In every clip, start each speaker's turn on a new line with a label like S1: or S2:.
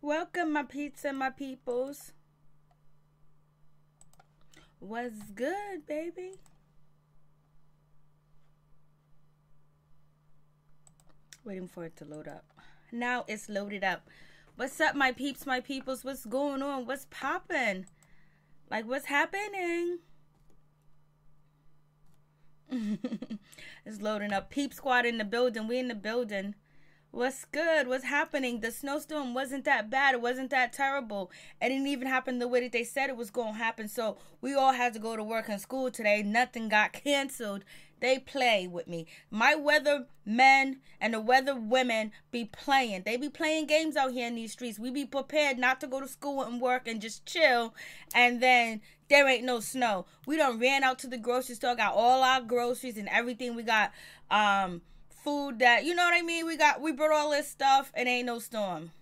S1: Welcome, my pizza, my peoples. What's good, baby? Waiting for it to load up. Now it's loaded up. What's up, my peeps, my peoples? What's going on? What's popping? Like, what's happening? It's loading up. Peep squad in the building. We in the building. What's good? What's happening? The snowstorm wasn't that bad. It wasn't that terrible. It didn't even happen the way that they said it was going to happen. So we all had to go to work and school today. Nothing got canceled. They play with me. My weather men and the weather women be playing. They be playing games out here in these streets. We be prepared not to go to school and work and just chill. And then there ain't no snow. We done ran out to the grocery store, got all our groceries and everything. We got food that, you know what I mean? We brought all this stuff and ain't no storm.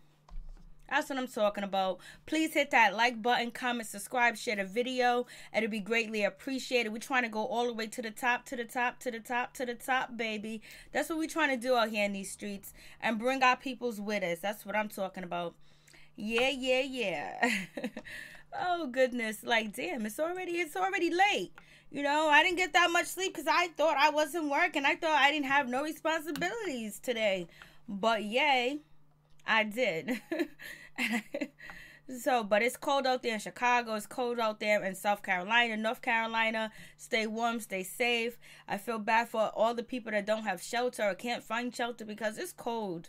S1: That's what I'm talking about. Please hit that like button, comment, subscribe, share the video. It'll be greatly appreciated. We're trying to go all the way to the top, to the top, to the top, to the top, baby. That's what we're trying to do out here in these streets and bring our peoples with us. That's what I'm talking about. Yeah. Oh, goodness. Like, damn, it's already late. You know, I didn't get that much sleep because I thought I wasn't working. I thought I didn't have no responsibilities today. But yay, I did. But it's cold out there in Chicago. It's cold out there in South Carolina, North Carolina. Stay warm, stay safe. I feel bad for all the people that don't have shelter or can't find shelter because it's cold.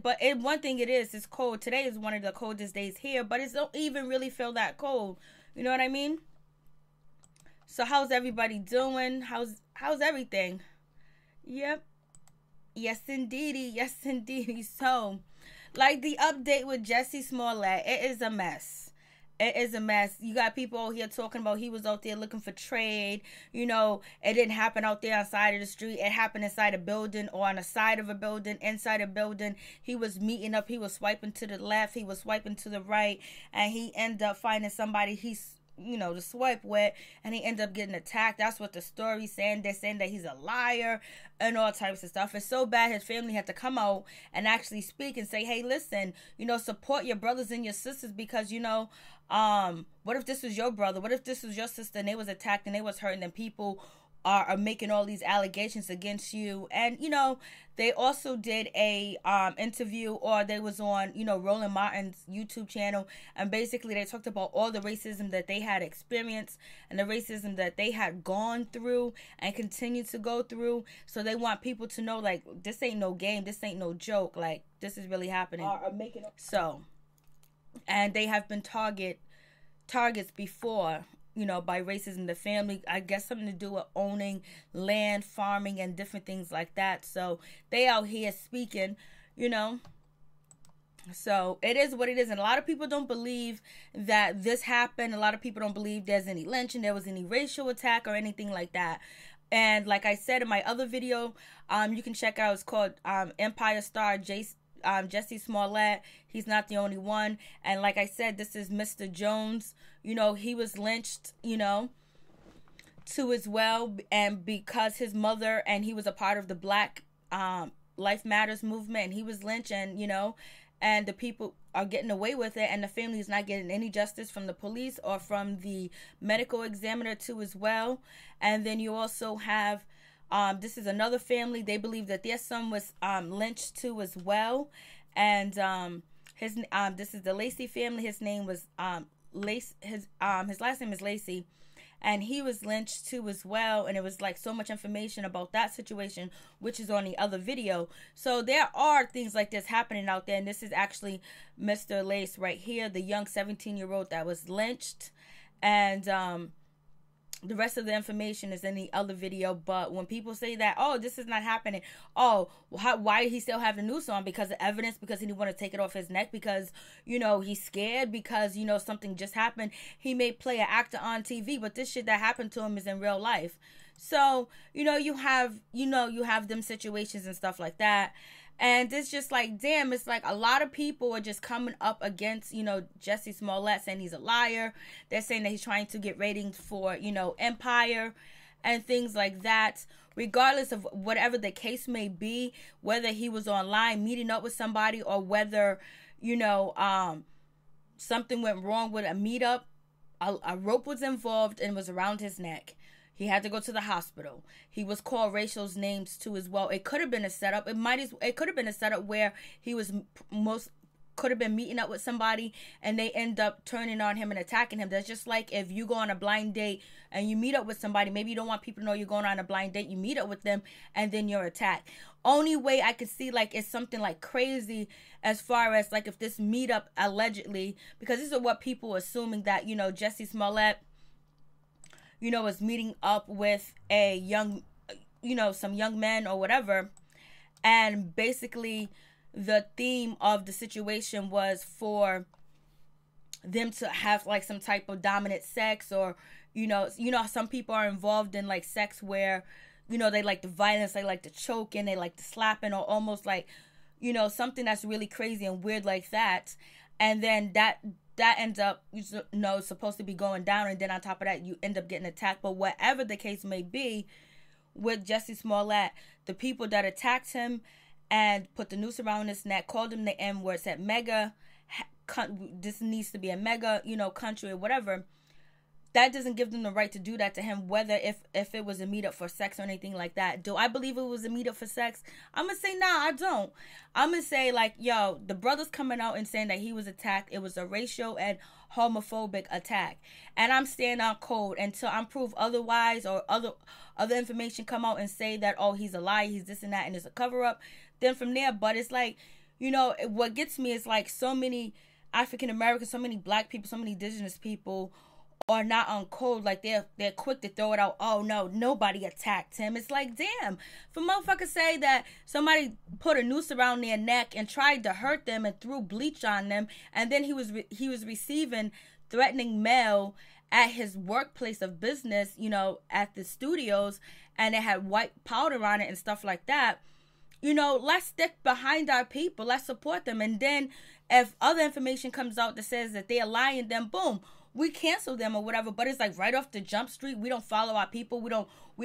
S1: But one thing it's cold. Today is one of the coldest days here, but it don't even really feel that cold. You know what I mean? So how's everybody doing? How's everything? Yep. Yes, indeedy. Yes, indeedy. So, like the update with Jussie Smollett, it is a mess. It is a mess. You got people out here talking about he was out there looking for trade. You know, it didn't happen out there on the side of the street. It happened inside a building or on the side of a building, inside a building. He was meeting up. He was swiping to the left. He was swiping to the right. And he ended up finding somebody to swipe with, and he ended up getting attacked. That's what the story's saying. They're saying that he's a liar and all types of stuff. It's so bad his family had to come out and actually speak and say, hey, listen, support your brothers and your sisters because, what if this was your brother? What if this was your sister and they was attacked and they was hurting and people are making all these allegations against you? And, they also did a interview, or they was on, Roland Martin's YouTube channel, and basically they talked about all the racism that they had experienced and the racism that they had gone through and continue to go through. So they want people to know, like, this ain't no game, this ain't no joke, like, this is really happening. So, and they have been targets before, by racism. The family, I guess something to do with owning land, farming, and different things like that. So they out here speaking, So it is what it is. And a lot of people don't believe that this happened. A lot of people don't believe there's any lynching, there was any racial attack or anything like that. And like I said in my other video, you can check out, it's called Empire Star Jussie Smollett. He's not the only one. And like I said, this is Mr. Jones. He was lynched, too as well. And because his mother, and he was a part of the Black Life Matters movement, and he was lynched, and, and the people are getting away with it, and the family is not getting any justice from the police or from the medical examiner too as well. And then you also have this is another family. They believe that their son was lynched too as well. And this is the Lacey family. His name was his last name is Lacey, and he was lynched too as well. And it was like so much information about that situation, which is on the other video. So there are things like this happening out there. And this is actually Mr. Lace right here, the young 17-year-old that was lynched. And the rest of the information is in the other video. But when people say that, oh, this is not happening. Oh, why did he still have the noose on? Because of evidence, because he didn't want to take it off his neck, because, he's scared, because, something just happened. He may play an actor on TV, but this shit that happened to him is in real life. So, you have them situations and stuff like that. And it's just like, damn, it's like a lot of people are just coming up against, Jussie Smollett, saying he's a liar. They're saying that he's trying to get ratings for, Empire and things like that. Regardless of whatever the case may be, whether he was online meeting up with somebody or whether, you know, something went wrong with a meetup. A rope was involved and was around his neck. He had to go to the hospital. He was called racial names too as well. It could have been a setup. It could have been a setup where he was could have been meeting up with somebody and they end up turning on him and attacking him. That's just like if you go on a blind date and you meet up with somebody, maybe you don't want people to know you're going on a blind date, you meet up with them and then you're attacked. Only way I could see like it's something like crazy as far as like if this meetup allegedly, because this is what people are assuming that, you know, Jussie Smollett, you know, was meeting up with a young, you know, some young men or whatever, and basically the theme of the situation was for them to have like some type of dominant sex, or you know some people are involved in like sex where, you know, they like the violence, they like the choking, they like the slapping, or almost like, you know, something that's really crazy and weird like that. And then that ends up, you know, supposed to be going down, and then on top of that you end up getting attacked. But whatever the case may be with Jussie Smollett, the people that attacked him and put the noose around his neck, called him the N-word, said mega, this needs to be a mega, you know, country or whatever. That doesn't give them the right to do that to him, whether if it was a meetup for sex or anything like that. Do I believe it was a meetup for sex? I'm going to say, nah, I don't. I'm going to say, like, yo, the brother's coming out and saying that he was attacked. It was a racial and homophobic attack. And I'm staying on code until I'm proved otherwise, or other information come out and say that, oh, he's a liar, he's this and that, and it's a cover-up. Then from there, but it's like, you know, what gets me is like so many African Americans, so many black people, so many indigenous people are not on code. Like they're quick to throw it out. Oh no, nobody attacked him. It's like, damn, if a motherfucker say that somebody put a noose around their neck and tried to hurt them and threw bleach on them, and then he was receiving threatening mail at his workplace of business, you know, at the studios, and it had white powder on it and stuff like that. You know, let's stick behind our people. Let's support them. And then if other information comes out that says that they are lying, then boom, we cancel them or whatever. But it's like right off the jump street, we don't follow our people. We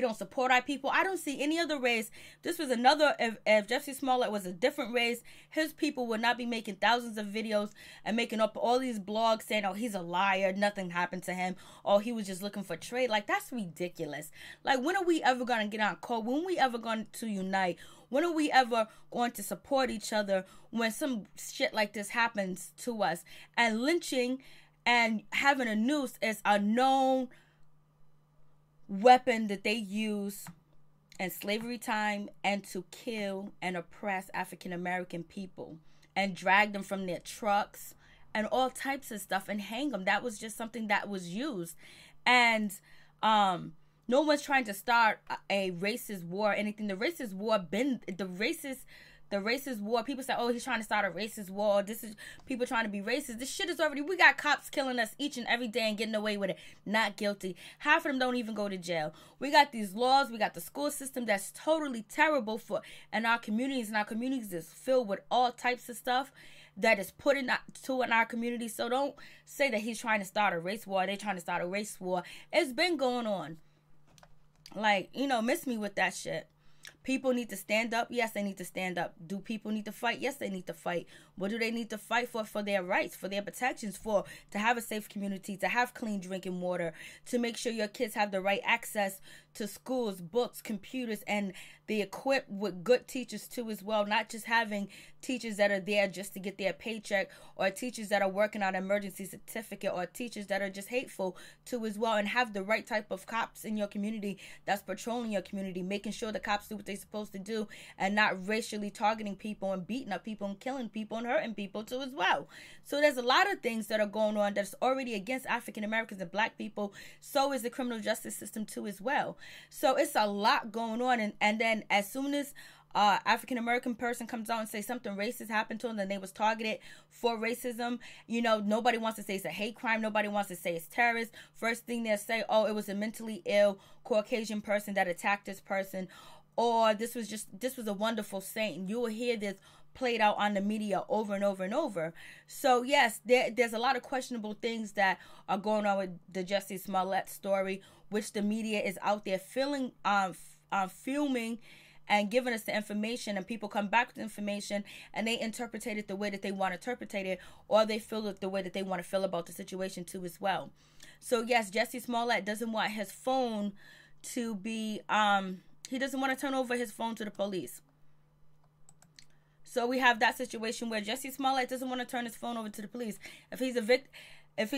S1: don't support our people. I don't see any other race. This was another, if Jussie Smollett was a different race, his people would not be making thousands of videos and making up all these blogs saying, oh, he's a liar, nothing happened to him, or he was just looking for trade. Like, that's ridiculous. Like, when are we ever going to get on code? When are we ever going to unite? When are we ever going to support each other when some shit like this happens to us? And lynching and having a noose is a known weapon that they use in slavery time and to kill and oppress African American people and drag them from their trucks and all types of stuff and hang them. That was just something that was used. And no one's trying to start a racist war or anything. The racist war the racist war, people say, oh, he's trying to start a racist war, this is people trying to be racist. This shit is already, we got cops killing us each and every day and getting away with it, not guilty. Half of them don't even go to jail. We got these laws, we got the school system that's totally terrible for, and our communities is filled with all types of stuff that is put in our community. So don't say that he's trying to start a race war, they're trying to start a race war. It's been going on. Like, you know, miss me with that shit. People need to stand up. Yes, they need to stand up. Do people need to fight? Yes, they need to fight. What do they need to fight for? For their rights, for their protections, to have a safe community, to have clean drinking water, to make sure your kids have the right access to schools, books, computers, and they equipped with good teachers too as well. Not just having teachers that are there just to get their paycheck, or teachers that are working on an emergency certificate, or teachers that are just hateful too as well. And have the right type of cops in your community that's patrolling your community, making sure the cops do what they're supposed to do and not racially targeting people and beating up people and killing people and hurting people too as well. So there's a lot of things that are going on that's already against African Americans and black people. So is the criminal justice system too as well. So it's a lot going on. And then as soon as African American person comes out and say something racist happened to them, then they was targeted for racism, you know, nobody wants to say it's a hate crime. Nobody wants to say it's terrorist. First thing they'll say, oh, it was a mentally ill Caucasian person that attacked this person, or this was a wonderful saint. You will hear this played out on the media over and over and over. So yes, there's a lot of questionable things that are going on with the Jussie Smollett story, which the media is out there filming and giving us the information, and people come back with the information and they interpret it the way that they want to interpret it, or they feel it the way that they want to feel about the situation too as well. So yes, Jussie Smollett doesn't want his phone to be, he doesn't want to turn over his phone to the police. So we have that situation where Jussie Smollett doesn't want to turn his phone over to the police. If he's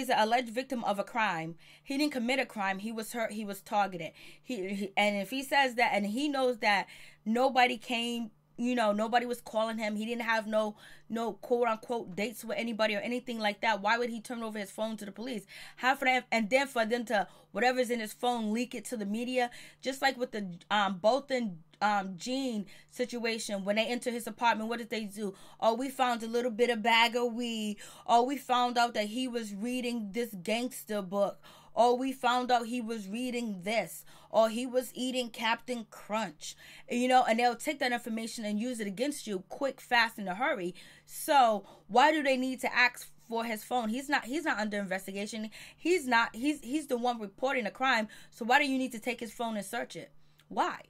S1: an alleged victim of a crime, he didn't commit a crime. He was hurt. He was targeted. And if he says that, and he knows that nobody came, nobody was calling him. He didn't have no quote unquote dates with anybody or anything like that. Why would he turn over his phone to the police? How for them, and then for them to whatever's in his phone leak it to the media, just like with the Bolton Jean situation. When they enter his apartment, what did they do? Oh, we found a little bit of bag of weed. Oh, we found out that he was reading this gangster book. Or we found out he was reading this, or he was eating Captain Crunch, and they'll take that information and use it against you quick, fast, in a hurry. So why do they need to ask for his phone? He's not under investigation. He's the one reporting a crime. So why do you need to take his phone and search it? Why?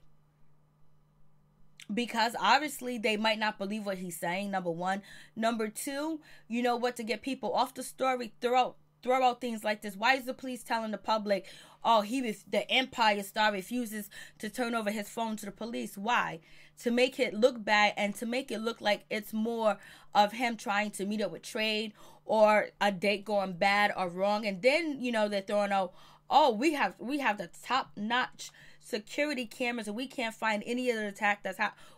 S1: Because obviously they might not believe what he's saying, number one. Number two, to get people off the story, throw out things like this. Why is the police telling the public, oh, the Empire star refuses to turn over his phone to the police? Why? To make it look bad, and to make it look like it's more of him trying to meet up with trade, or a date going bad or wrong. And then, they're throwing out, oh, we have the top-notch security cameras, and we can't find any of the attack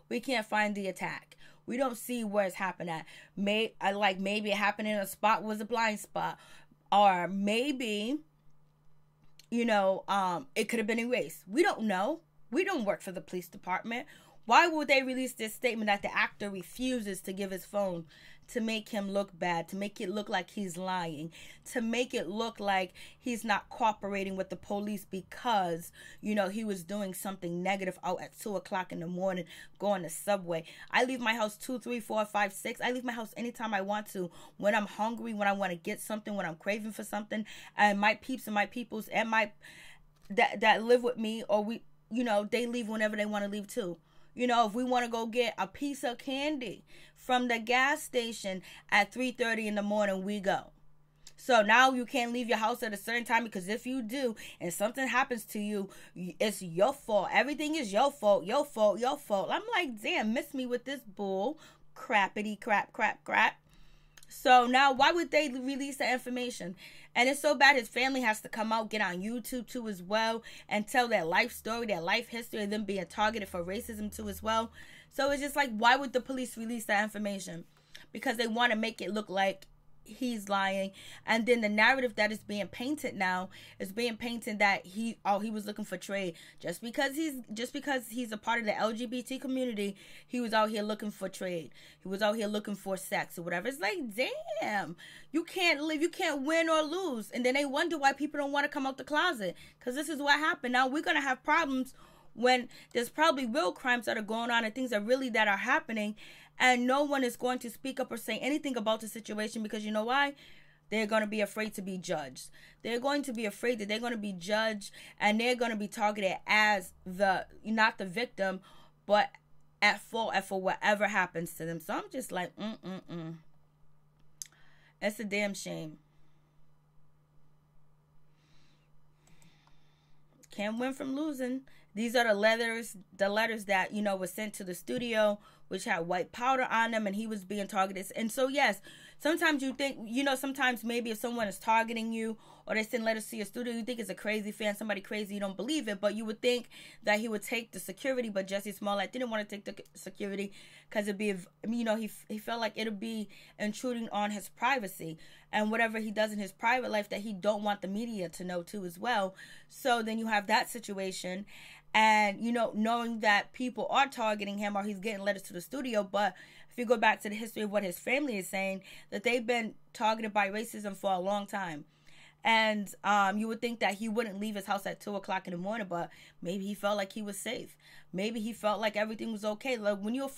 S1: we can't find the attack. We don't see where it's happened at. Maybe it happened in a spot was a blind spot. Or maybe, it could have been erased. We don't know. We don't work for the police department. Why would they release this statement that the actor refuses to give his phone, to make him look bad, to make it look like he's lying, to make it look like he's not cooperating with the police because, he was doing something negative out at 2 o'clock in the morning, going to Subway. I leave my house 2, 3, 4, 5, 6. I leave my house anytime I want to, when I'm hungry, when I want to get something, when I'm craving for something. And my peeps and my peoples and that live with me, or they leave whenever they want to leave too. If we want to go get a piece of candy from the gas station at 3:30 in the morning, we go. So now you can't leave your house at a certain time, because if you do and something happens to you, it's your fault. Everything is your fault, your fault, your fault. I'm like, damn, miss me with this bull. Crappity crap. So now why would they release the information? And it's so bad his family has to come out, get on YouTube too as well, and tell their life story, their life history, and them being targeted for racism too as well. So it's just like, why would the police release that information? Because they want to make it look like he's lying. And then the narrative that is being painted now is being painted that he was looking for trade. Just because he's a part of the LGBT community, he was out here looking for trade. He was out here looking for sex or whatever. It's like, damn, you can't win or lose. And then they wonder why people don't want to come out the closet, because this is what happened. Now we're going to have problems when there's probably real crimes that are going on and things that are happening, and no one is going to speak up or say anything about the situation, because you know why? They're going to be afraid to be judged. They're going to be afraid that they're going to be judged, and they're going to be targeted as not the victim, but at fault for whatever happens to them. So I'm just like, It's a damn shame. Can't win from losing. These are the letters that, was sent to the studio, which had white powder on them, and he was being targeted. And so, yes, sometimes you think, sometimes maybe if someone is targeting you or they send letters to your studio, you think it's a crazy fan, somebody crazy, you don't believe it, but you would think that he would take the security. But Jussie Smollett didn't want to take the security because it'd be, he felt like it'd be intruding on his privacy, and whatever he does in his private life that he don't want the media to know too as well. So then you have that situation. And, knowing that people are targeting him, or he's getting letters to the studio. But if you go back to the history of what his family is saying, that they've been targeted by racism for a long time. And you would think that he wouldn't leave his house at 2 o'clock in the morning, but maybe he felt like he was safe. Maybe he felt like everything was okay. Like when you're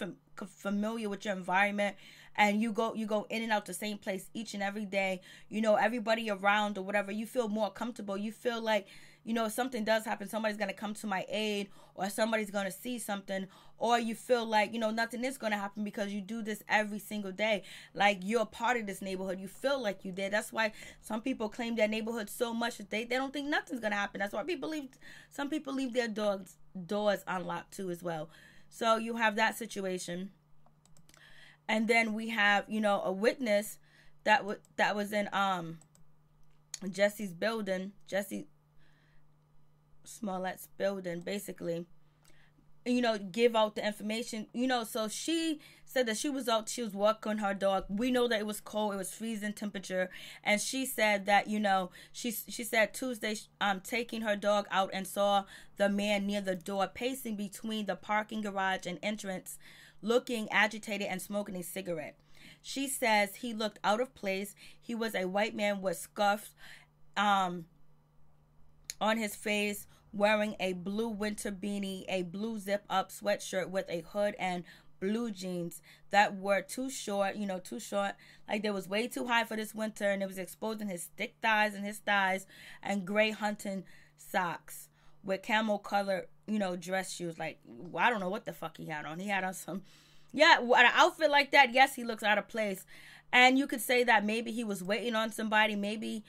S1: familiar with your environment, and you go in and out the same place each and every day, everybody around or whatever, you feel more comfortable. You feel like you know, something does happen, somebody's going to come to my aid, or somebody's going to see something, or you feel like, you know, nothing is going to happen because you do this every single day. Like, you're a part of this neighborhood. You feel like you did. That's why some people claim their neighborhood so much that they don't think nothing's going to happen. That's why some people leave their doors unlocked too as well. So you have that situation. And then we have, you know, a witness that was in Jussie's building, Jussie Smollett's building, basically, you know, give out the information, you know. So she said that she was walking her dog. We know that it was cold, it was freezing temperature, and she said that, you know, she said Tuesday, taking her dog out and saw the man near the door pacing between the parking garage and entrance, looking agitated and smoking a cigarette. She says he looked out of place. He was a white man with scuffs on his face, wearing a blue winter beanie, a blue zip-up sweatshirt with a hood, and blue jeans that were too short, like they was way too high for this winter, and it was exposing his thick thighs and gray hunting socks with camel color, you know, dress shoes. Like, I don't know what the fuck he had on. He had on some, an outfit like that. Yes, he looks out of place. And you could say that maybe he was waiting on somebody. Maybe,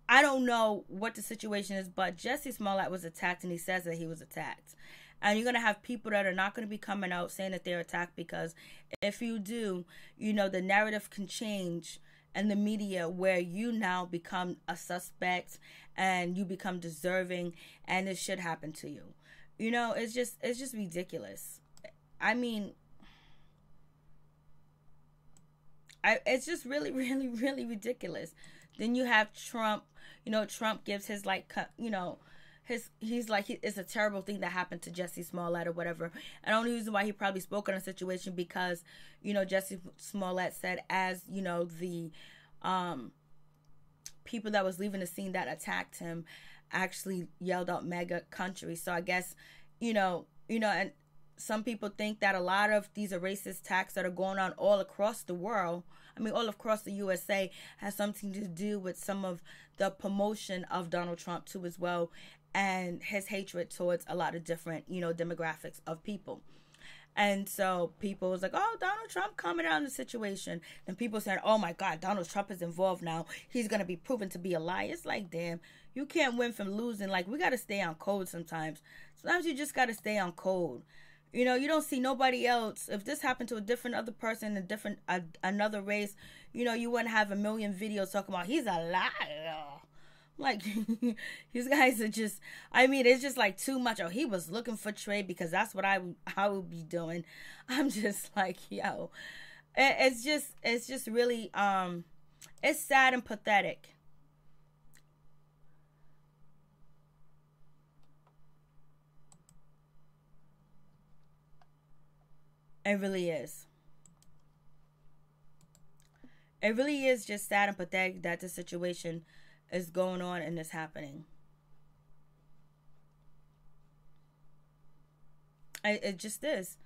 S1: I don't know what the situation is, but Jussie Smollett was attacked, and he says that he was attacked. And you're going to have people that are not going to be coming out saying that they're attacked, because if you do, you know, the narrative can change in the media where you now become a suspect and you become deserving, and it should happen to you. You know, it's just ridiculous. I mean, it's just really, really, really ridiculous. Then you have Trump. You know, Trump gives his, like, you know, he's like, it's a terrible thing that happened to Jussie Smollett or whatever. And the only reason why he probably spoke on a situation because, you know, Jussie Smollett said, as, you know, the people that was leaving the scene that attacked him actually yelled out "mega country." So I guess, you know, and some people think that a lot of these are racist attacks that are going on all across the world. I mean, all across the USA has something to do with some of the promotion of Donald Trump too as well, and his hatred towards a lot of different, you know, demographics of people. And so people was like, oh, Donald Trump commented on the situation. And people said, oh my God, Donald Trump is involved now. He's going to be proven to be a liar. It's like, damn, you can't win from losing. Like, we got to stay on code sometimes. Sometimes you just got to stay on code. You know, you don't see nobody else. If this happened to a different other person, another race, you know, you wouldn't have a million videos talking about he's a liar. Like, these guys are just, I mean, it's just like too much. Oh, he was looking for trade because that's what I would be doing. I'm just like, yo, it's just really, it's sad and pathetic. It really is. It really is just sad and pathetic that the situation is going on and is happening. It just is.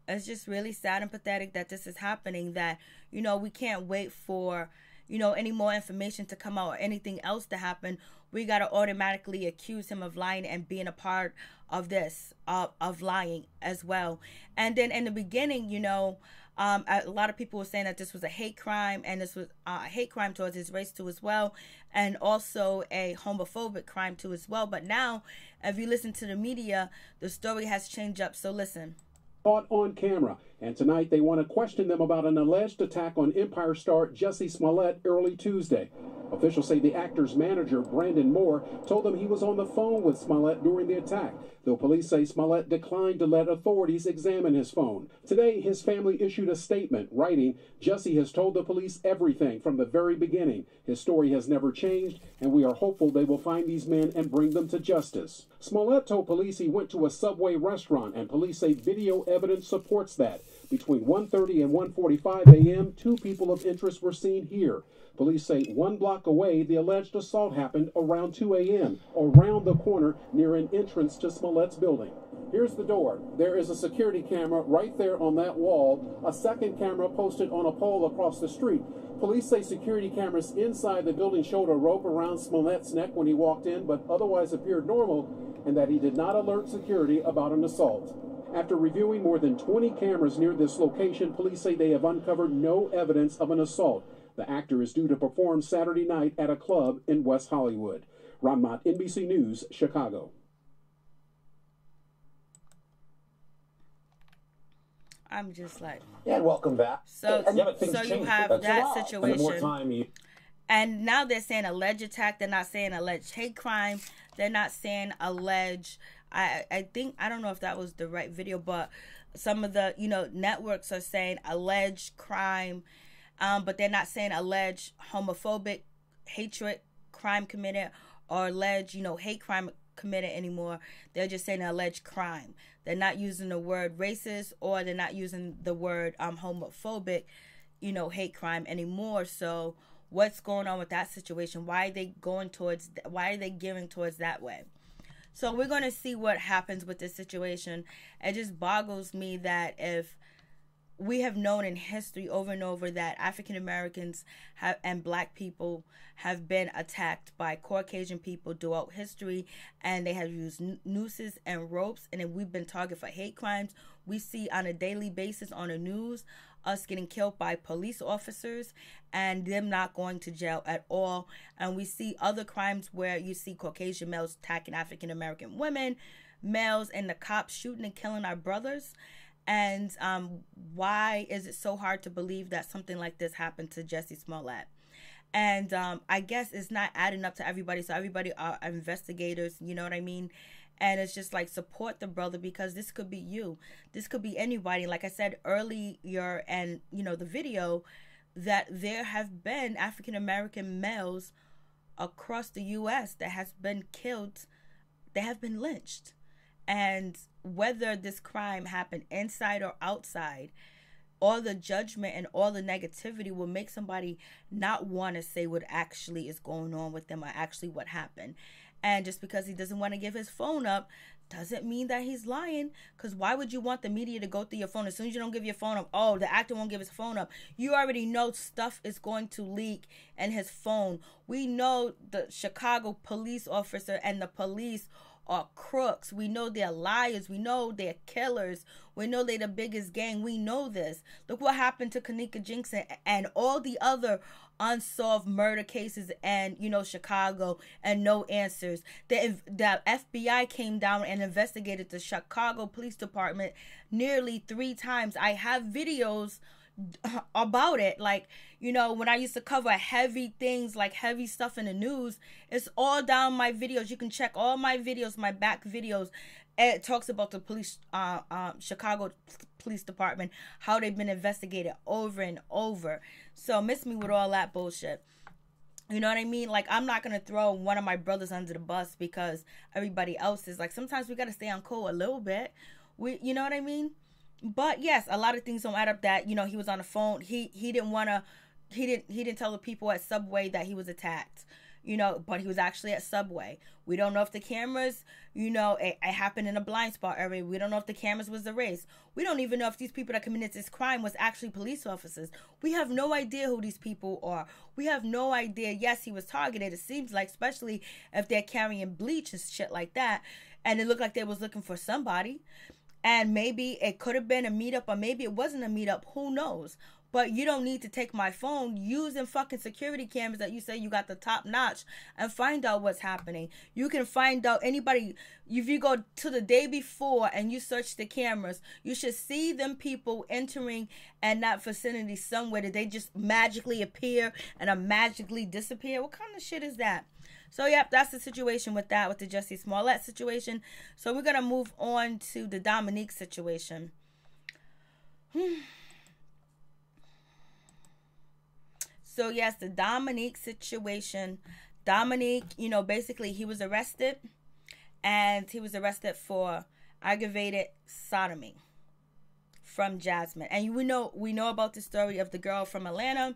S1: It's just really sad and pathetic that this is happening, that, you know, we can't wait for, you know, any more information to come out or anything else to happen. We got to automatically accuse him of lying and being a part of this, of lying as well. And then in the beginning, you know, a lot of people were saying that this was a hate crime, and this was a hate crime towards his race too as well, and also a homophobic crime too as well. But now, if you listen to the media, the story has changed up. So listen.
S2: Caught on camera, and tonight they want to question them about an alleged attack on Empire star Jussie Smollett early Tuesday. Officials say the actor's manager, Brandon Moore, told them he was on the phone with Smollett during the attack, though police say Smollett declined to let authorities examine his phone. Today, his family issued a statement, writing, "Jussie has told the police everything from the very beginning. His story has never changed, and we are hopeful they will find these men and bring them to justice." Smollett told police he went to a Subway restaurant, and police say video evidence supports that. Between 1:30 and 1:45 a.m., 2 people of interest were seen here. Police say 1 block away, the alleged assault happened around 2 a.m., around the corner near an entrance to Smollett's building. Here's the door. There is a security camera right there on that wall. A second camera posted on a pole across the street. Police say security cameras inside the building showed a rope around Smollett's neck when he walked in, but otherwise appeared normal, and that he did not alert security about an assault. After reviewing more than 20 cameras near this location, police say they have uncovered no evidence of an assault. The actor is due to perform Saturday night at a club in West Hollywood. Ron Mott, NBC News, Chicago.
S1: I'm just like,
S3: yeah, and welcome back.
S1: So you have that situation.
S3: The more time
S1: and now they're saying alleged attack. They're not saying alleged hate crime. They're not saying alleged. I think, I don't know if that was the right video, but some of the, networks are saying alleged crime, but they're not saying alleged homophobic hatred crime committed or alleged, hate crime committed anymore. They're just saying alleged crime. They're not using the word racist, or they're not using the word homophobic, hate crime anymore. So what's going on with that situation? Why are they giving towards that way? So we're going to see what happens with this situation. It just boggles me that if we have known in history over and over that African Americans and black people have been attacked by Caucasian people throughout history, and they have used nooses and ropes, and then we've been targeted for hate crimes. We see on a daily basis on the news us getting killed by police officers and them not going to jail at all. And we see other crimes where you see Caucasian males attacking African American women, males, and the cops shooting and killing our brothers. And why is it so hard to believe that something like this happened to Jussie Smollett? And I guess it's not adding up to everybody. So everybody are investigators, you know what I mean? And it's just like, support the brother, because this could be you. This could be anybody. Like I said earlier, and the video, that there have been African American males across the U.S. that has been killed. They have been lynched. And whether this crime happened inside or outside, all the judgment and all the negativity will make somebody not want to say what actually is going on with them, or actually what happened. And just because he doesn't want to give his phone up doesn't mean that he's lying. Because why would you want the media to go through your phone? As soon as you don't give your phone up, oh, the actor won't give his phone up. You already know stuff is going to leak in his phone. We know the Chicago police officer and the police are crooks. We know they're liars. We know they're killers. We know they're the biggest gang. We know this. Look what happened to Kanika Jinx and all the other unsolved murder cases and Chicago, and no answers. The FBI came down and investigated the Chicago Police Department nearly 3 times. I have videos about it. Like, when I used to cover heavy things, like heavy stuff in the news, it's all down my videos. You can check all my videos, my back videos. It talks about the police, Chicago Police Department, how they've been investigated over and over. So miss me with all that bullshit. You know what I mean? Like, I'm not going to throw one of my brothers under the bus because everybody else is. Like, sometimes we got to stay on code a little bit. You know what I mean? But yes, a lot of things don't add up. That, he was on the phone. He didn't tell the people at Subway that he was attacked. But he was actually at Subway. We don't know if the cameras, it happened in a blind spot area. We don't know if the cameras was erased. We don't even know if these people that committed this crime was actually police officers. We have no idea who these people are. We have no idea. Yes, he was targeted, it seems like, especially if they're carrying bleach and shit like that. And it looked like they was looking for somebody. And maybe it could have been a meetup, or maybe it wasn't a meetup. Who knows? But you don't need to take my phone using fucking security cameras that you say you got the top notch and find out what's happening. You can find out anybody. If you go to the day before and you search the cameras, you should see them people entering in that vicinity somewhere that they just magically appear and magically disappear. What kind of shit is that? So, yep, that's the situation with that, with the Jussie Smollett situation. So, we're going to move on to the Dominique situation. So, yes, the Dominique situation. Dominique, basically he was arrested. And he was arrested for aggravated sodomy. from Jasmine. And we know about the story of the girl from Atlanta.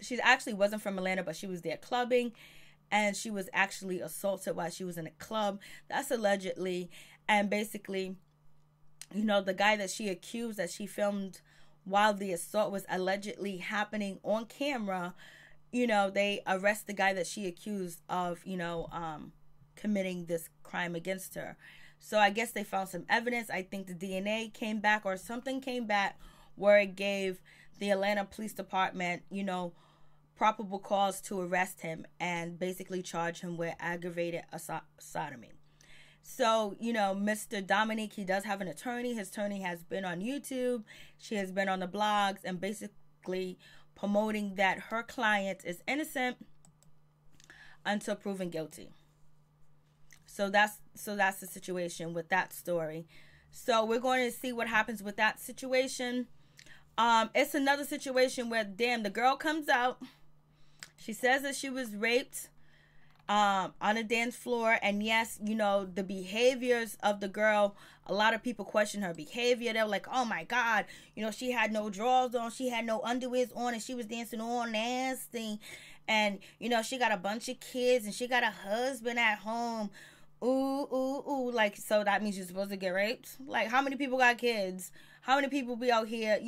S1: She actually wasn't from Atlanta, but she was there clubbing, and she was actually assaulted while she was in a club. That's allegedly. And basically, the guy that she accused, that she filmed while the assault was allegedly happening on camera, they arrest the guy that she accused of, committing this crime against her. So I guess they found some evidence. I think the DNA came back, or something came back, where it gave the Atlanta Police Department, probable cause to arrest him and basically charge him with aggravated sodomy. So, Mr. Dominique, he does have an attorney. His attorney has been on YouTube. She has been on the blogs and basically promoting that her client is innocent until proven guilty. So that's the situation with that story. So we're going to see what happens with that situation. It's another situation where, the girl comes out. She says that she was raped on a dance floor. And yes, the behaviors of the girl, a lot of people question her behavior. They're like, oh my God, she had no drawers on, she had no underwears on, and she was dancing all nasty. And, she got a bunch of kids, and she got a husband at home. Ooh. Like, so that means you're supposed to get raped? Like, how many people got kids? How many people be out here,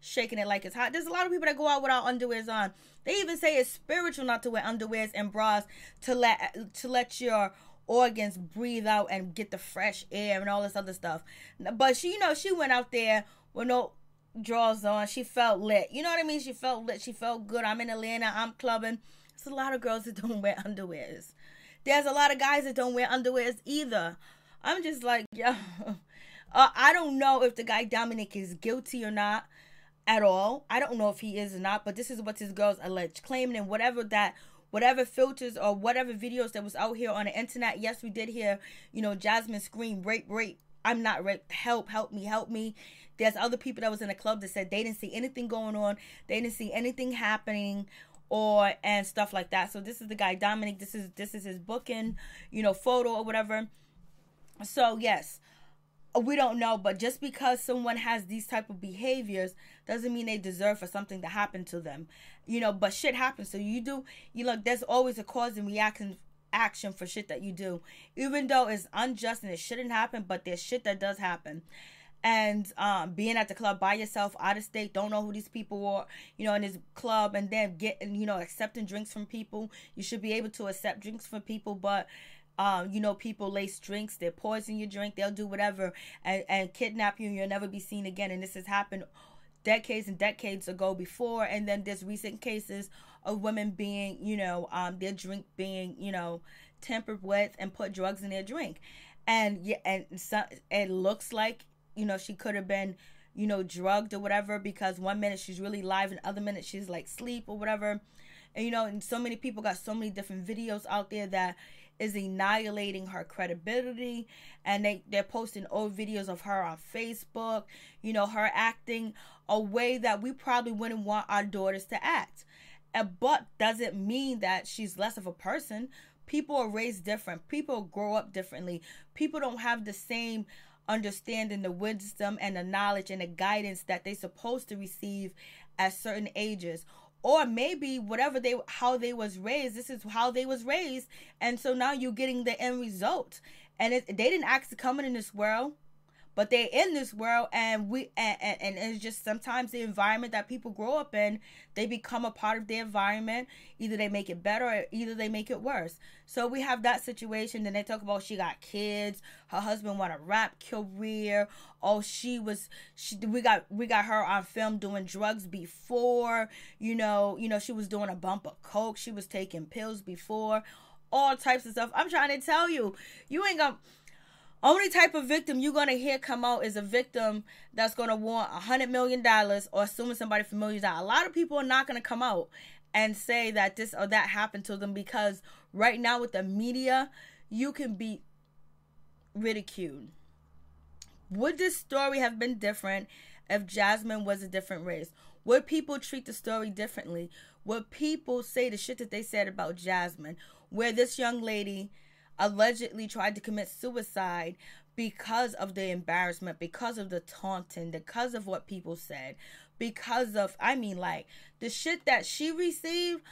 S1: shaking it like it's hot? There's a lot of people that go out without underwears on. They even say it's spiritual not to wear underwears and bras to let your organs breathe out and get the fresh air and all this other stuff. But she, she went out there with no drawers on. She felt lit. You know what I mean? She felt lit. She felt good. I'm in Atlanta. I'm clubbing. There's a lot of girls that don't wear underwears. There's a lot of guys that don't wear underwears either. I'm just like, yo. I don't know if the guy Dominique is guilty or not at all. I don't know if he is or not, but this is what this girl's alleged claiming. And whatever filters or whatever videos that was out here on the internet, yes, we did hear, Jasmine scream, rape. I'm not raped. Help me. There's other people that was in the club that said they didn't see anything going on. They didn't see anything happening and stuff like that. So this is the guy Dominique. This is his booking, photo or whatever. So yes, we don't know, but just because someone has these type of behaviors doesn't mean they deserve for something to happen to them. But shit happens. So there's always a cause and action for shit that you do, even though it's unjust and it shouldn't happen, but there's shit that does happen. And being at the club by yourself, out of state, don't know who these people are, in this club, and then getting, accepting drinks from people. You should be able to accept drinks from people, but people lace drinks, they poison your drink, they'll do whatever and kidnap you, and you'll never be seen again. And this has happened decades and decades ago before. And then there's recent cases of women being, their drink being, tampered with and put drugs in their drink. And so it looks like, she could have been, drugged or whatever, because one minute she's really live and other minute she's like sleep or whatever. And, and so many people got so many different videos out there that is annihilating her credibility, and they're posting old videos of her on Facebook, her acting a way that we probably wouldn't want our daughters to act. But doesn't mean that she's less of a person. People are raised different. People grow up differently. People don't have the same understanding, the wisdom and the knowledge and the guidance that they're supposed to receive at certain ages. Or maybe how they was raised, this is how they was raised. And so now you're getting the end result. And they didn't ask to come in this world, but they're in this world. And it's just sometimes the environment that people grow up in, they become a part of the environment. Either they make it better or either they make it worse. So we have that situation. Then they talk about she got kids. Her husband want a rap career. Oh, we got her on film doing drugs before. She was doing a bump of coke. She was taking pills before. All types of stuff. I'm trying to tell you, you ain't gonna. Only type of victim you're going to hear come out is a victim that's going to want $100 million or assuming somebody for millions. A lot of people are not going to come out and say that this or that happened to them, because right now with the media, you can be ridiculed. Would this story have been different if Jasmine was a different race? Would people treat the story differently? Would people say the shit that they said about Jasmine, where this young lady allegedly tried to commit suicide because of the embarrassment, because of the taunting, because of what people said, because of, I mean, like, the shit that she received.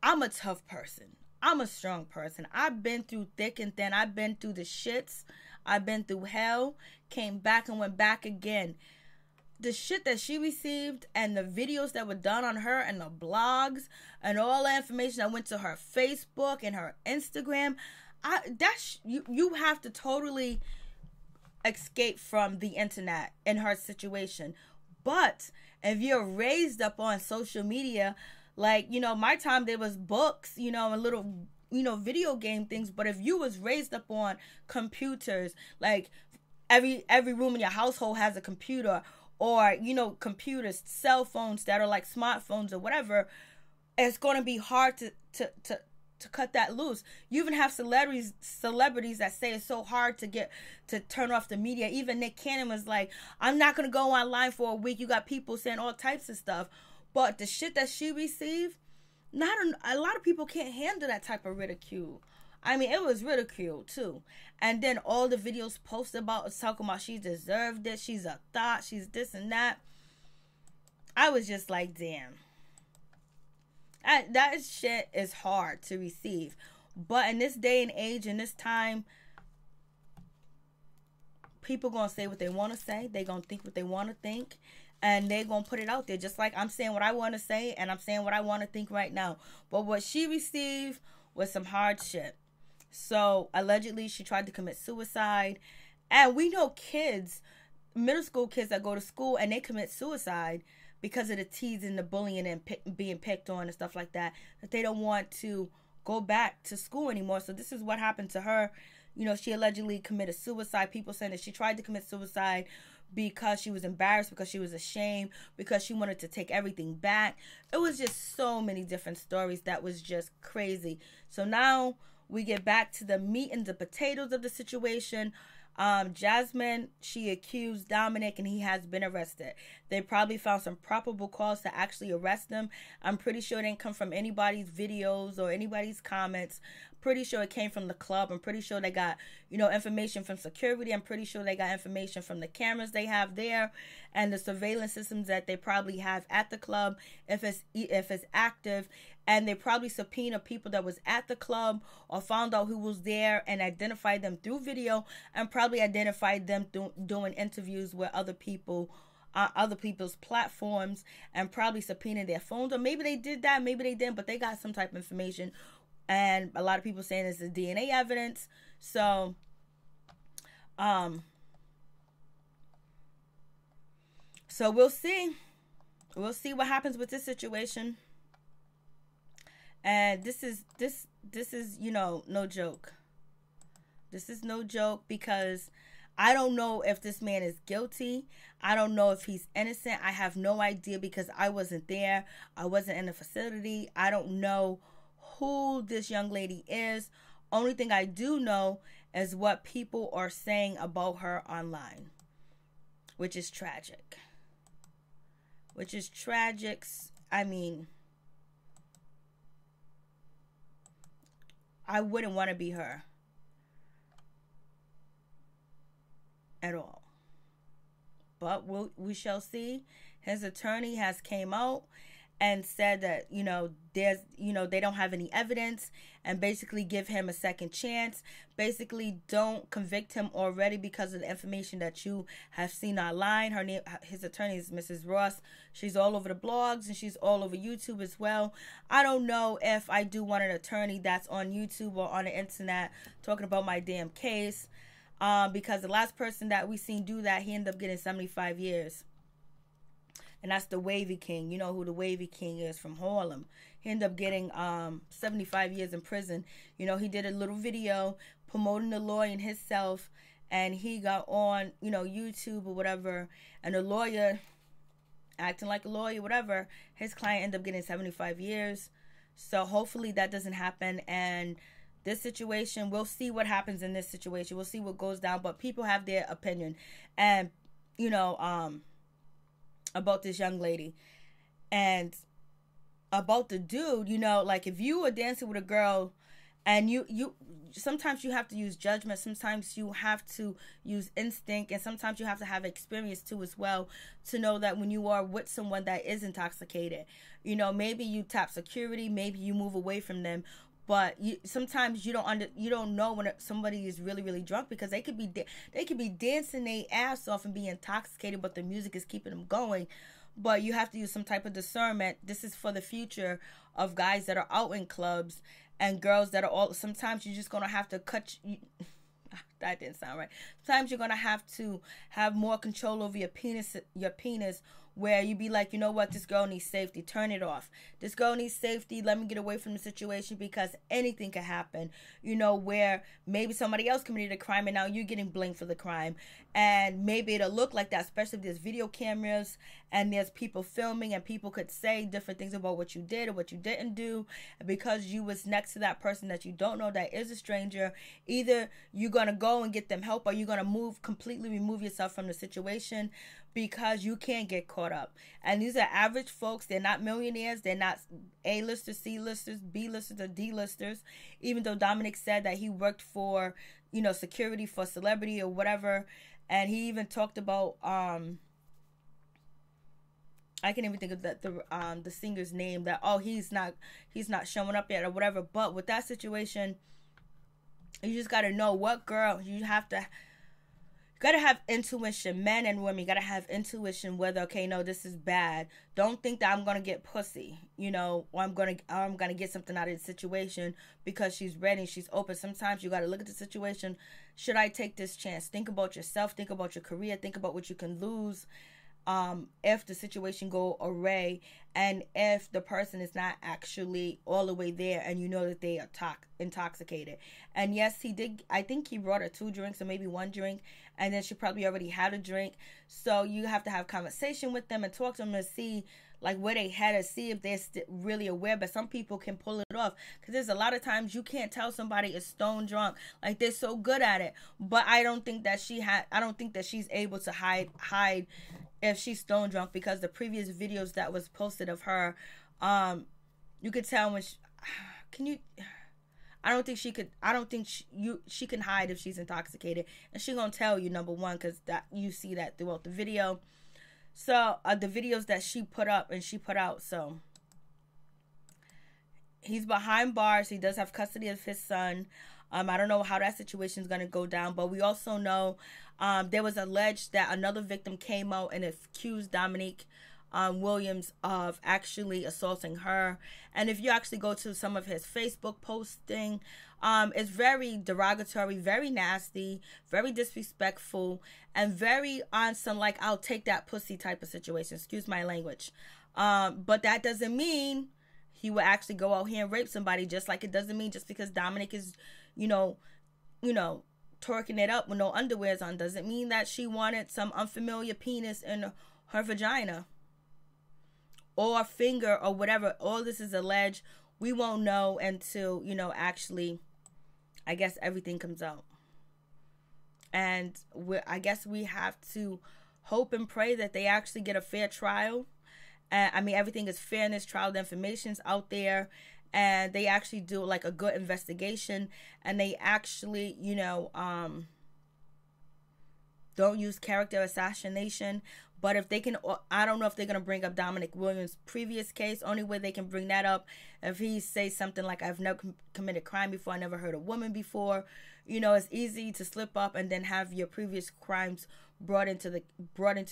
S1: I'm a tough person. I'm a strong person. I've been through thick and thin. I've been through the shits. I've been through hell, came back and went back again. The shit that she received and the videos that were done on her and the blogs and all the information that went to her Facebook and her Instagram, you have to totally escape from the internet in her situation. But if you're raised up on social media, like, you know, my time there was books, you know, and little, you know, video game things. But if you was raised up on computers, like every room in your household has a computer, or, you know, computers, cell phones that are like smartphones or whatever, it's going to be hard to cut that loose. You even have celebrities that say it's so hard to turn off the media. Even Nick Cannon was like, I'm not going to go online for a week. You got people saying all types of stuff. But the shit that she received, a lot of people can't handle that type of ridicule. I mean, it was ridicule too. And then all the videos posted about, talking about she deserved it, she's a thought, she's this and that. I was just like, damn. That shit is hard to receive. But in this day and age, in this time, people gonna say what they want to say. They gonna think what they want to think. And they're going to put it out there. Just like I'm saying what I want to say, and I'm saying what I want to think right now. But what she received was some hard shit. So, allegedly, she tried to commit suicide. And we know kids, middle school kids that go to school, and they commit suicide because of the teasing, the bullying, and being picked on and stuff like that. That they don't want to go back to school anymore. So, this is what happened to her. You know, she allegedly committed suicide. People saying that she tried to commit suicide because she was embarrassed, because she was ashamed, because she wanted to take everything back. It was just so many different stories that was just crazy. So now we get back to the meat and the potatoes of the situation. Jasmine, she accused Dominique, and he has been arrested. They probably found some probable cause to actually arrest him. I'm pretty sure it didn't come from anybody's videos or anybody's comments. Pretty sure it came from the club. I'm pretty sure they got, you know, information from security. I'm pretty sure they got information from the cameras they have there and the surveillance systems that they probably have at the club if it's active. And they probably subpoena people that was at the club or found out who was there and identified them through video, and probably identified them doing interviews with other people, other people's platforms, and probably subpoenaed their phones. Or maybe they did that, maybe they didn't, but they got some type of information. And a lot of people saying it's the DNA evidence. So, so we'll see. We'll see what happens with this situation. And this is, you know, no joke. This is no joke, because I don't know if this man is guilty. I don't know if he's innocent. I have no idea, because I wasn't there. I wasn't in the facility. I don't know who this young lady is. Only thing I do know is what people are saying about her online, which is tragic. I mean, I wouldn't want to be her at all. But we shall see. His attorney has came out and said that, you know, they don't have any evidence, and basically give him a second chance. Basically, don't convict him already because of the information that you have seen online. His attorney is Mrs. Ross. She's all over the blogs, and she's all over YouTube as well. I don't know if I do want an attorney that's on YouTube or on the internet talking about my damn case, because the last person that we seen do that, he ended up getting 75 years. And that's the Wavy King. You know who the Wavy King is, from Harlem. He ended up getting 75 years in prison. You know, he did a little video promoting the lawyer and himself, and he got on, you know, YouTube or whatever, and the lawyer, acting like a lawyer, whatever, his client ended up getting 75 years. So hopefully that doesn't happen. And this situation, we'll see what happens in this situation. We'll see what goes down. But people have their opinion. And, you know, about this young lady, and about the dude, you know, like, if you were dancing with a girl And you sometimes you have to use judgment, sometimes you have to use instinct, and sometimes you have to have experience too as well, to know that when you are with someone that is intoxicated, you know, maybe you tap security, maybe you move away from them, but sometimes you don't know when somebody is really, really drunk, because they could be dancing their ass off and be intoxicated, but the music is keeping them going. But you have to use some type of discernment. This is for the future of guys that are out in clubs and girls that are all. Sometimes you're just gonna have to that didn't sound right. Sometimes you're gonna have to have more control over your penis, where you be like, you know what, this girl needs safety. Turn it off. This girl needs safety. Let me get away from the situation, because anything could happen. You know, where maybe somebody else committed a crime and now you're getting blamed for the crime. And maybe it'll look like that, especially if there's video cameras and there's people filming, and people could say different things about what you did or what you didn't do. And because you was next to that person that you don't know, that is a stranger, either you're going to go and get them help, or you're going to completely remove yourself from the situation, because you can't get caught up. And these are average folks. They're not millionaires. They're not A-listers, C-listers, B-listers, or D-listers. Even though Dominique said that he worked for, you know, security for celebrity or whatever. And he even talked about, I can't even think of the singer's name, that, oh, he's not showing up yet or whatever. But with that situation, you just got to know what girl you have to. Gotta have intuition. Men and women gotta have intuition, whether, okay, no, this is bad. Don't think that I'm gonna get pussy, you know, or I'm gonna get something out of the situation because she's ready, she's open. Sometimes you gotta look at the situation. Should I take this chance? Think about yourself, think about your career, think about what you can lose if the situation go awry, and if the person is not actually all the way there, and you know that they are intoxicated. And yes, he did. I think he brought her 2 drinks or maybe 1 drink, and then she probably already had a drink. So you have to have conversation with them and talk to them to see like where they had to see if they're really aware. But some people can pull it off, because there's a lot of times you can't tell somebody is stone drunk, like they're so good at it. But I don't think that she's able to hide if she's stone drunk, because the previous videos that was posted of her, you could tell when I don't think she can hide if she's intoxicated, and she gonna tell you, number one, because that you see that throughout the video. So the videos that she put up and she put out. So he's behind bars. He does have custody of his son. I don't know how that situation is going to go down, but we also know there was alleged that another victim came out and accused Dominique Williams of actually assaulting her. And if you actually go to some of his Facebook posting, it's very derogatory, very nasty, very disrespectful, and very on some like, I'll take that pussy type of situation. Excuse my language. But that doesn't mean he will actually go out here and rape somebody, just like it doesn't mean just because Dominique is, you know, twerking it up with no underwears on, doesn't mean that she wanted some unfamiliar penis in her vagina or finger or whatever. All this is alleged. We won't know until, you know, actually, I guess everything comes out. And I guess we have to hope and pray that they actually get a fair trial. I mean, everything is fair in this trial. The information's out there, and they actually do like a good investigation, and they actually, you know, don't use character assassination. But if they can, I don't know if they're going to bring up Dominique Williams' previous case. Only way they can bring that up if he says something like, I've never committed crime before, I never hurt a woman before. You know, it's easy to slip up and then have your previous crimes brought into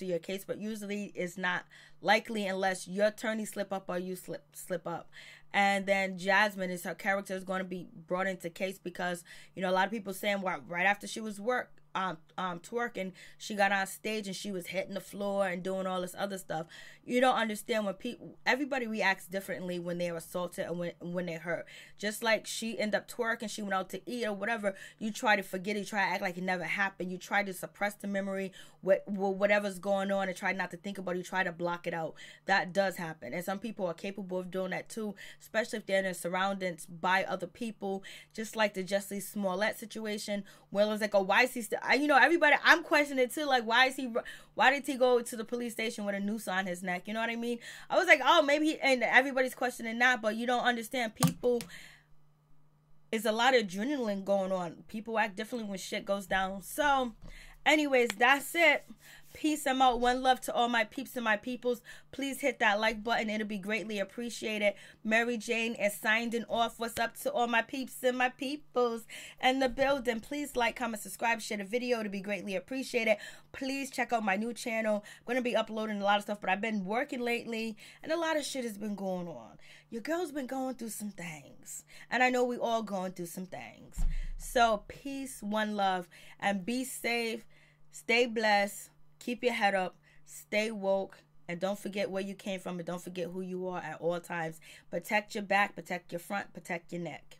S1: your case, but usually it's not likely unless your attorney slip up or you slip up. And then Jasmine, her character is going to be brought into case because, you know, a lot of people saying, well, right after she was twerking, she got on stage and she was hitting the floor and doing all this other stuff. You don't understand when everybody reacts differently when they're assaulted and when they're hurt. Just like she ended up twerking, she went out to eat or whatever, you try to forget it, you try to act like it never happened, you try to suppress the memory with whatever's going on and try not to think about it, you try to block it out. That does happen, and some people are capable of doing that too, especially if they're in their surroundings by other people. Just like the Jussie Smollett situation, where it was like, oh, why is he still, you know, everybody, I'm questioning it too, like, why did he go to the police station with a noose on his neck? You know what I mean? I was like, oh, maybe and everybody's questioning that, but you don't understand, people it's a lot of adrenaline going on. People act differently when shit goes down. So, anyways, that's it. Peace. I'm out. One love to all my peeps and my peoples. Please hit that like button. It'll be greatly appreciated. Mary Jane is signing off. What's up to all my peeps and my peoples and the building? Please like, comment, subscribe, share the video. It'll be greatly appreciated. Please check out my new channel. I'm going to be uploading a lot of stuff, but I've been working lately and a lot of shit has been going on. Your girl's been going through some things. And I know we all going through some things. So peace, one love, and be safe. Stay blessed. Keep your head up, stay woke, and don't forget where you came from, and don't forget who you are at all times. Protect your back, protect your front, protect your neck.